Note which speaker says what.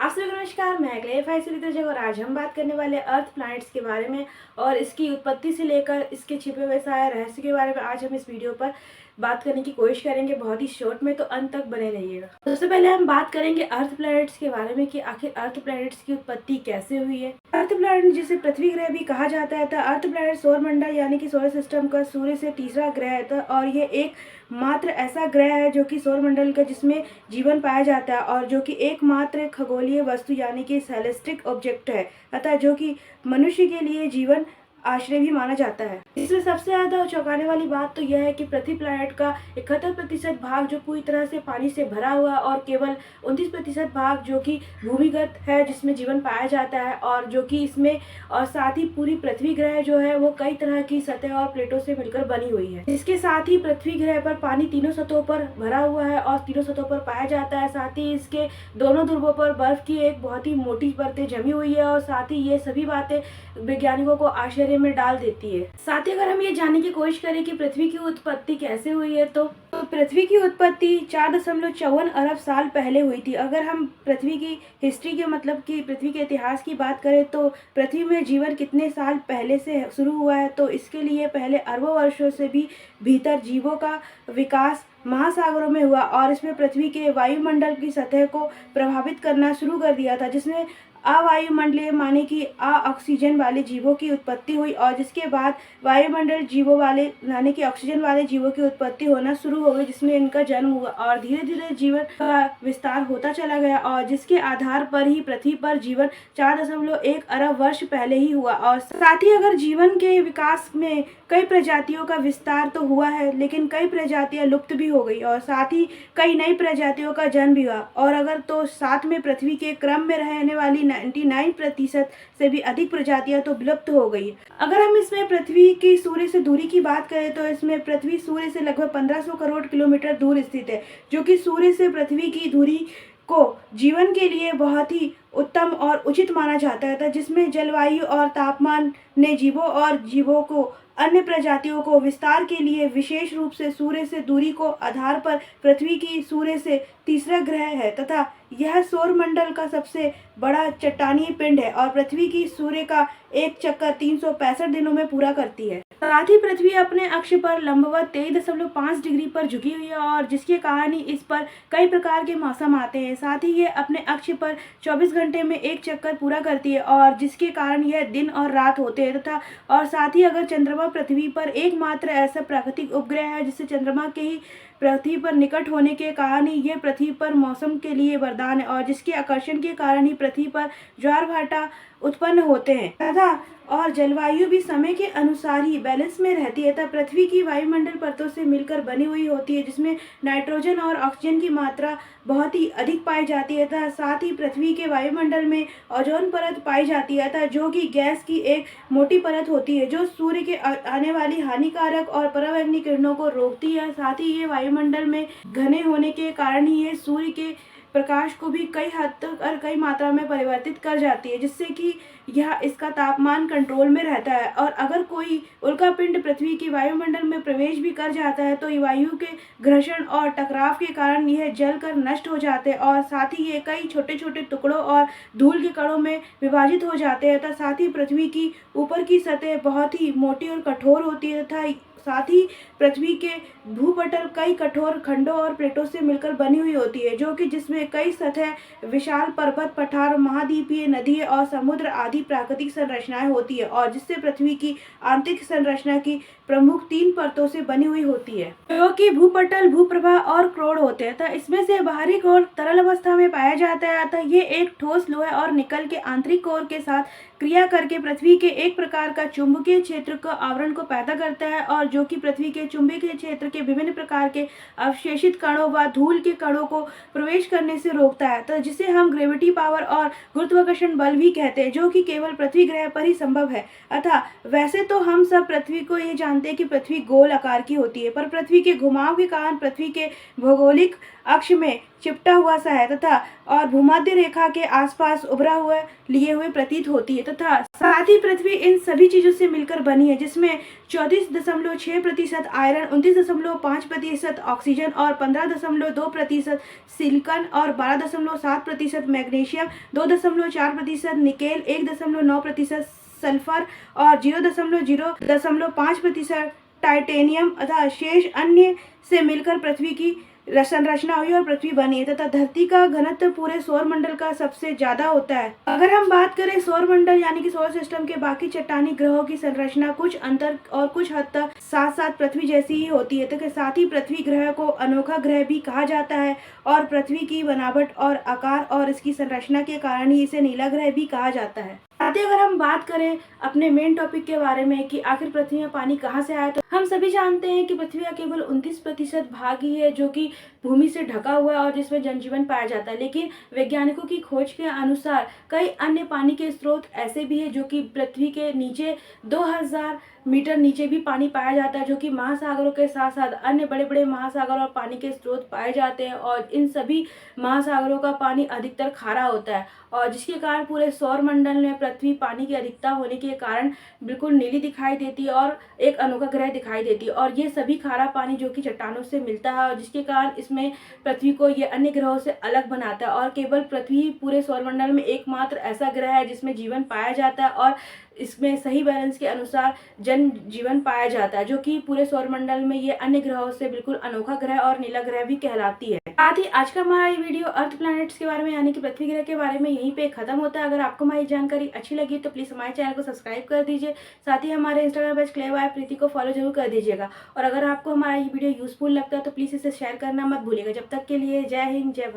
Speaker 1: आप सभी को नमस्कार। मैं अगले और आज हम बात करने वाले अर्थ प्लैनेट्स के बारे में और इसकी उत्पत्ति से लेकर इसके छिपे हुए सारे रहस्य के बारे में आज हम इस वीडियो पर बात करने की कोशिश करेंगे, बहुत ही शॉर्ट में, तो अंत तक बने रहिएगा। सबसे पहले हम बात करेंगे अर्थ प्लैनेट्स के बारे में कि आखिर अर्थ प्लैनेट्स की उत्पत्ति कैसे हुई है। अर्थ प्लैनेट जिसे पृथ्वी ग्रह भी कहा जाता है, अर्थ प्लैनेट सौर मंडल यानी कि सोलर सिस्टम का सूर्य से तीसरा ग्रह है और ये एक मात्र ऐसा ग्रह है जो कि सौर मंडल का जिसमें जीवन पाया जाता है और जो कि एकमात्र खगोलीय वस्तु यानी कि सेलेस्टिक ऑब्जेक्ट है, अतः जो कि मनुष्य के लिए जीवन आश्रय भी माना जाता है। इसमें सबसे ज्यादा चौंकाने वाली बात तो यह है कि पृथ्वी प्लैनेट का 71% भाग जो पूरी तरह से पानी से भरा हुआ और केवल 29% भाग जो कि भूमिगत है जिसमें जीवन पाया जाता है और जो कि इसमें और साथ ही पूरी पृथ्वी ग्रह जो है वो कई तरह की सतह और प्लेटों से मिलकर बनी हुई है। इसके साथ ही पृथ्वी ग्रह पर पानी तीनों सतहों पर भरा हुआ है और तीनों सतहों पर पाया जाता है। साथ ही इसके दोनों ध्रुवों पर बर्फ की एक बहुत ही मोटी परतें जमी हुई है और साथ ही ये सभी बातें वैज्ञानिकों को आश्चर्य में डाल देती है। साथ ही अगर हम ये जानने की कोशिश करें कि पृथ्वी की उत्पत्ति कैसे हुई है तो पृथ्वी की उत्पत्ति 4.54 अरब साल पहले हुई थी। अगर हम पृथ्वी की हिस्ट्री के मतलब कि पृथ्वी के इतिहास की बात करें तो पृथ्वी में जीवन कितने साल पहले से शुरू हुआ है, तो इसके लिए पहले अरबों वर्षों से भी भीतर जीवों का विकास महासागरों में हुआ और इसमें पृथ्वी के वायुमंडल की सतह को प्रभावित करना शुरू कर दिया था, जिसमें अवायुमंडलीय माने कि ऑक्सीजन वाले जीवों की उत्पत्ति हुई और जिसके बाद वायुमंडल जीवों वाले यानी कि ऑक्सीजन वाले जीवों की उत्पत्ति होना शुरू हो गई, जिसमें इनका जन्म हुआ और धीरे धीरे जीवन का विस्तार होता चला गया और जिसके आधार पर ही पृथ्वी पर जीवन 4.1 अरब वर्ष पहले ही हुआ। और साथ ही अगर जीवन के विकास में कई प्रजातियों का विस्तार तो हुआ है, लेकिन कई प्रजातियां लुप्त भी हो गई और साथ ही कई नई प्रजातियों का जन्म भी हुआ और अगर तो साथ में पृथ्वी के क्रम में रहने वाली 99% से भी अधिक प्रजातियां तो विलुप्त हो गई। अगर हम इसमें पृथ्वी की सूर्य से दूरी की बात करें तो इसमें पृथ्वी सूर्य से लगभग 1500 करोड़ किलोमीटर दूर स्थित है, जो कि सूर्य से पृथ्वी की दूरी को जीवन के लिए बहुत ही उत्तम और उचित माना जाता है, जिसमें जलवायु और तापमान ने जीवों को अन्य प्रजातियों को विस्तार के लिए विशेष रूप से सूर्य से दूरी को आधार पर पृथ्वी की सूर्य से तीसरा ग्रह है तथा यह सौर मंडल का सबसे बड़ा चट्टानी पिंड है और पृथ्वी की सूर्य का एक चक्कर 365 दिनों में पूरा करती है। साथ ही पृथ्वी अपने अक्ष पर लंबवत 23.5 डिग्री पर झुकी हुई है और जिसके कारण ही इस पर कई प्रकार के मौसम आते हैं। साथ ही ये अपने अक्ष पर 24 घंटे में एक चक्कर पूरा करती है और जिसके कारण यह दिन और रात होते हैं तथा और साथ ही अगर चंद्रमा पृथ्वी पर एकमात्र ऐसा प्राकृतिक उपग्रह है जिससे चंद्रमा के ही पृथ्वी पर निकट होने के कारण ही ये पृथ्वी पर मौसम के लिए वरदान है और जिसके आकर्षण के कारण ही पृथ्वी पर ज्वार भाटा उत्पन्न होते हैं तथा और जलवायु भी समय के अनुसार ही बैलेंस में रहती है तथा पृथ्वी की वायुमंडल परतों से मिलकर बनी हुई होती है, जिसमें नाइट्रोजन और ऑक्सीजन की मात्रा बहुत ही अधिक पाई जाती है तथा साथ ही पृथ्वी के वायुमंडल में ओजोन परत पाई जाती है तथा जो कि गैस की एक मोटी परत होती है जो सूर्य के आने वाली हानिकारक और पराबैंगनी किरणों को रोकती है। साथ ही ये वायुमंडल में घने होने के कारण ही ये सूर्य के प्रकाश को भी कई हद तक और कई मात्रा में परिवर्तित कर जाती है, जिससे कि यह इसका तापमान कंट्रोल में रहता है और अगर कोई उल्का पिंड पृथ्वी की वायुमंडल में प्रवेश भी कर जाता है तो वायु के घर्षण और टकराव के कारण यह जलकर नष्ट हो जाते हैं और साथ ही ये कई छोटे छोटे टुकड़ों और धूल के कणों में विभाजित हो जाते हैं तथा साथ ही पृथ्वी की ऊपर की सतह बहुत ही मोटी और कठोर होती है तथा साथ ही पृथ्वी के भूपटल कई कठोर खंडों और प्लेटों से मिलकर बनी हुई होती है, जो कि जिसमें कई सतह विशाल पर्वत पठार महाद्वीपीय नदी और समुद्र आदि प्राकृतिक संरचनाएं होती है और जिससे पृथ्वी की आंतरिक संरचना की प्रमुख 3 परतों से बनी हुई होती है, जो कि भूपटल, भूप्रभा और क्रोड़ होते हैं। इसमें से बाहरी क्रोड़ तरल अवस्था में पाया जाता है अतः ये एक ठोस लोहा और निकल के आंतरिक कोर के साथ क्रिया करके पृथ्वी के एक प्रकार का चुंबकीय क्षेत्र का आवरण को पैदा करता है और जो कि पृथ्वी के चुंबकीय क्षेत्र के विभिन्न प्रकार के अवशेषित कणों व धूल के कणों को प्रवेश करने से रोकता है, तो जिसे हम ग्रेविटी पावर और गुरुत्वाकर्षण बल भी कहते हैं, जो कि केवल पृथ्वी ग्रह पर ही संभव है। अतः वैसे तो हम सब पृथ्वी को ये जानते हैं कि पृथ्वी गोल आकार की होती है, पर पृथ्वी के घुमाव के कारण पृथ्वी के भौगोलिक अक्ष में चिपटा हुआ सा है तथा और भूमध्य रेखा के आसपास उभरा हुआ लिए हुए प्रतीत होती है तथा साथ ही पृथ्वी इन सभी चीजों से मिलकर बनी है, जिसमें 34.6% आयरन, 29.5% ऑक्सीजन और 15.2% सिलिकॉन और 12.7% मैग्नीशियम, 2.4% निकेल, 1.9% सल्फर और 0.05% टाइटेनियम तथा शेष अन्य से मिलकर पृथ्वी की संरचना हुई और पृथ्वी बनी है तथा धरती का घनत्व पूरे सौर मंडल का सबसे ज्यादा होता है। अगर हम बात करें सौर मंडल यानी कि सौर सिस्टम के बाकी चट्टानी ग्रहों की संरचना कुछ अंतर और कुछ हद तक साथ साथ पृथ्वी जैसी ही होती है, तो साथ ही पृथ्वी ग्रह को अनोखा ग्रह भी कहा जाता है और पृथ्वी की बनावट और आकार और इसकी संरचना के कारण ही इसे नीला ग्रह भी कहा जाता है। साथ ही अगर हम बात करें अपने मेन टॉपिक के बारे में कि आखिर पृथ्वी में पानी कहाँ से आया, तो हम सभी जानते हैं कि पृथ्वी का केवल 29% भाग ही है जो कि भूमि से ढका हुआ है और जिसमें जनजीवन पाया जाता है, लेकिन वैज्ञानिकों की खोज के अनुसार कई अन्य पानी के स्रोत ऐसे भी है जो कि पृथ्वी के नीचे 2000 मीटर नीचे भी पानी पाया जाता है, जो कि महासागरों के साथ साथ अन्य बड़े बड़े महासागर और पानी के स्रोत पाए जाते हैं और इन सभी महासागरों का पानी अधिकतर खारा होता है और जिसके कारण पूरे सौर मंडल में पृथ्वी पानी की अधिकता होने के कारण बिल्कुल नीली दिखाई देती है और एक अनोखा ग्रह दिखाई देती है और ये सभी खारा पानी जो कि चट्टानों से मिलता है और जिसके कारण इसमें पृथ्वी को ये अन्य ग्रहों से अलग बनाता है और केवल पृथ्वी पूरे सौरमंडल में एकमात्र ऐसा ग्रह है जिसमें जीवन पाया जाता है और इसमें सही बैलेंस के अनुसार जन जीवन पाया जाता है, जो कि पूरे सौरमंडल में ये अन्य ग्रहों से बिल्कुल अनोखा ग्रह और नीला ग्रह भी कहलाती है। साथ ही आज का हमारा ये वीडियो अर्थ प्लैनेट्स के बारे में यानी कि पृथ्वी ग्रह के बारे में यहीं पे खत्म होता है। अगर आपको हमारी जानकारी अच्छी लगी तो प्लीज हमारे चैनल को सब्सक्राइब कर दीजिए, साथ ही हमारे इंस्टाग्राम पेज क्ले बाय प्रीति को फॉलो जरूर कर दीजिएगा और अगर आपको हमारा ये वीडियो यूजफुल लगता है तो प्लीज इसे शेयर करना मत भूलिएगा। जब तक के लिए जय हिंद, जय भारत।